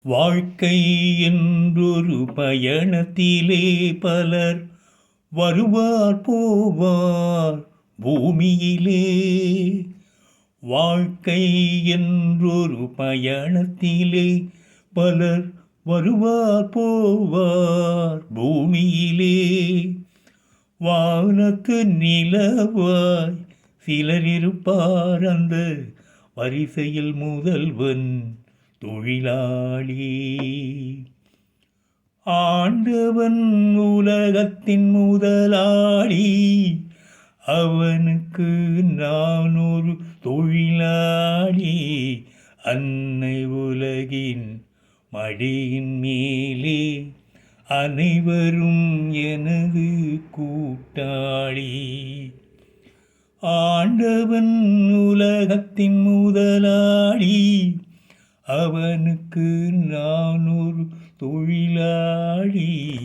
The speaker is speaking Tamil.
வாழ்க்கை என்றொரு பயணத்திலே பலர் வருவார் போவார் பூமியிலே. வாழ்க்கை என்றொரு பயணத்திலே பலர் வருவார் போவார் பூமியிலே. வானத்து நிலவாய் சிலர் இருப்பார், அந்த வரிசையில் முதல்வன் தொழிலாளி. ஆண்டவன் உலகத்தின் முதலாளி, அவனுக்கு நான் ஒரு தொழிலாளி. அன்னை உலகின் மடியின் மேலே அனைவரும் எனது கூட்டாளி. ஆண்டவன் உலகத்தின் முதலாளி, அவனுக்கு நான் ஒரு தொழிலாளி.